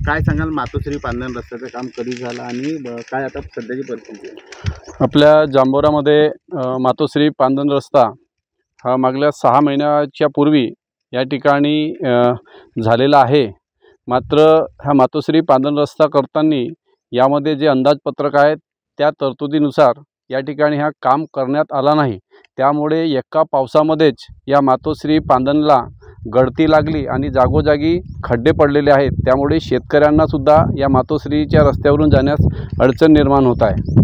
काय सांगाल मातोश्री पांधन रस्त्याचं काम कधी झालं आणि काय आता सध्याची परिस्थिती आहे? आपल्या जांभोरामध्ये मातोश्री पांधन रस्ता हा मागल्या 6 महिन्याच्या पूर्वी या ठिकाणी झालेला आहे। मात्र हा मातोश्री पांधन रस्ता करताना यामध्ये जे अंदाजपत्रक आहेत त्या तरतुदीनुसार या ठिकाणी हा काम करण्यात आला नाही। त्यामुळे एका पावसामध्येच या मातोश्री पांधनला गळती लागली आणि जागोजागी खड्डे पडलेले आहेत। त्यामुळे शेतकऱ्यांना सुद्धा या मातोश्रीच्या रस्त्यावरून जाण्यास अडचण निर्माण होत आहे।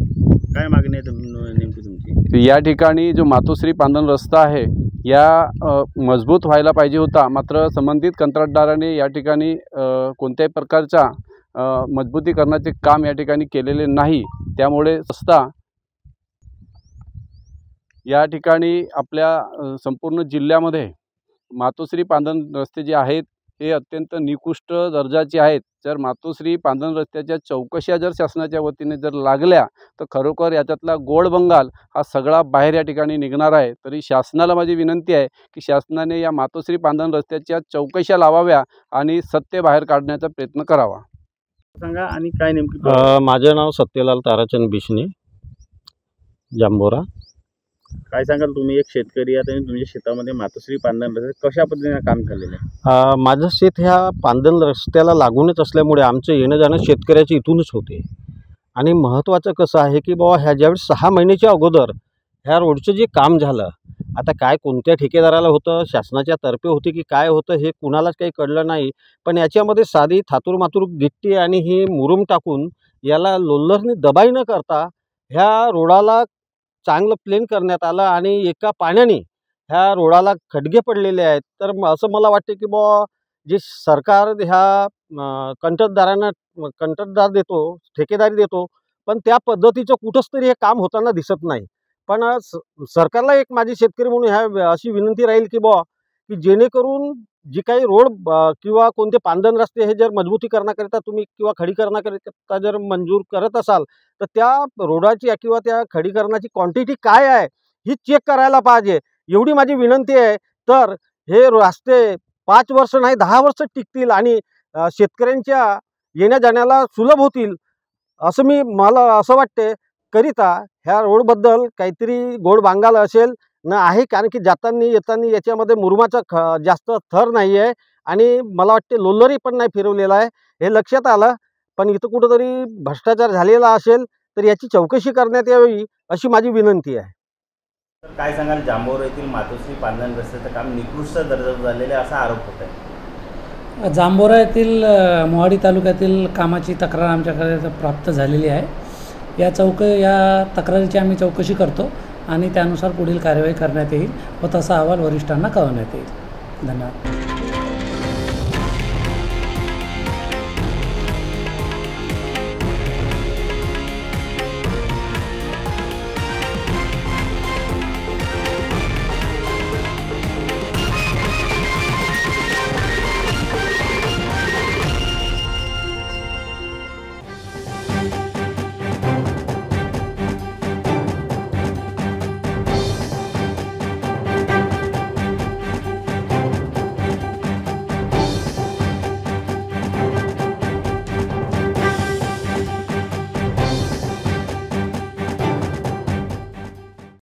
काय मागणी आहे नेमकी तुमची? या ठिकाणी जो मातोश्री पांधन रस्ता आहे या मजबूत व्हायला पाहिजे होता, मात्र संबंधित कंत्राटदाराने या ठिकाणी कोणत्याही प्रकारचा मजबूतीकरणाचे काम या ठिकाणी केलेले नाही। त्यामुळे रस्ता या ठिकाणी आपल्या संपूर्ण जिल्ह्यामध्ये मातोश्री पांधन रस्ते जे आहेत हे अत्यंत निकृष्ट दर्जाचे आहेत। जर मातोश्री पांधन रस्त्याच्या चौकशा जर शासनाच्या वतीने जर लागल्या तर खरोखर याच्यातला गोड बंगाल हा सगळा बाहेर या ठिकाणी निघणार आहे। तरी शासनाला माझी विनंती आहे की शासनाने या मातोश्री पांधन रस्त्याच्या चौकशा लावाव्या आणि सत्य बाहेर काढण्याचा प्रयत्न करावा। सांगा आणि काय नेमकी? माझे नाव सत्यलाल ताराचंद बिष्णे, जांभोरा। काय सांगाल तुम्ही एक शेतकरी आहात आणि तुमच्या शेतामध्ये मातोश्री पांधन रस्ते कशा पद्धतीने काम झालेलं आहे? माझं शेत ह्या पांधन रस्त्याला लागूनच असल्यामुळे आमचं येणं जाणं शेतकऱ्याचे इथूनच होते। आणि महत्त्वाचं कसं आहे की बाबा ह्या ज्यावेळेस 6 महिन्याच्या अगोदर ह्या रोडचं जे काम झालं, आता काय कोणत्या ठेकेदाराला होतं, शासनाच्या तर्फे होते की काय होतं हे कुणालाच काही कळलं नाही। पण याच्यामध्ये साधी थातूरमातूर गिट्टी आणि ही मुरुम टाकून याला लोलरने दबाई न करता ह्या रोडाला चांगलं प्लेन करण्यात आलं आणि एका पाण्याने ह्या रोडाला खड्डे पडलेले आहेत। तर असं मला वाटते की बाबा जे सरकार ह्या कंत्राटदारांना कंत्राटदार देतो, ठेकेदारी देतो, पण त्या पद्धतीचं कुठंच तरी हे काम होताना दिसत नाही। पण सरकारला एक माझी शेतकरी म्हणून ह्या अशी विनंती राहील की बाबा की जेणेकरून जी काही रोड किंवा कोणते पांधन रस्ते हे जर मजबूतीकरणाकरिता तुम्ही किंवा खडीकरणाकरिता जर मंजूर करत असाल तर त्या रोडाची किंवा त्या खडीकरणाची क्वांटिटी काय आहे ही चेक करायला पाहिजे, एवढी माझी विनंती आहे। तर हे रस्ते 5 वर्ष नाही 10 वर्ष टिकतील आणि शेतकऱ्यांच्या येण्या जाण्याला सुलभ होतील असं मला असं वाटते। करिता ह्या रोडबद्दल काहीतरी गोड बांगाल असेल न आहे, कारण की जाताना येताना याच्यामध्ये मुरुमाचा जास्त थर नाही आहे आणि मला वाटते लोलरही पण नाही फिरवलेला आहे, हे लक्षात आलं। पण इथं कुठंतरी भ्रष्टाचार झालेला असेल तर याची चौकशी करण्यात यावी अशी माझी विनंती आहे। काय सांगाल जांभोरा येथील मातोश्री पांधन रस्त्याचं काम निकृष्ट दर्जाचं झालेलं आहे असा आरोप होत आहे? जांभोरा येथील मोहाडी तालुक्यातील कामाची तक्रार आमच्याकडे प्राप्त झालेली आहे। या तक्रारीची आम्ही चौकशी करतो आणि त्यानुसार पुढील कार्यवाही करण्यात येईल व तसा अहवाल वरिष्ठांना कळवण्यात येईल। धन्यवाद।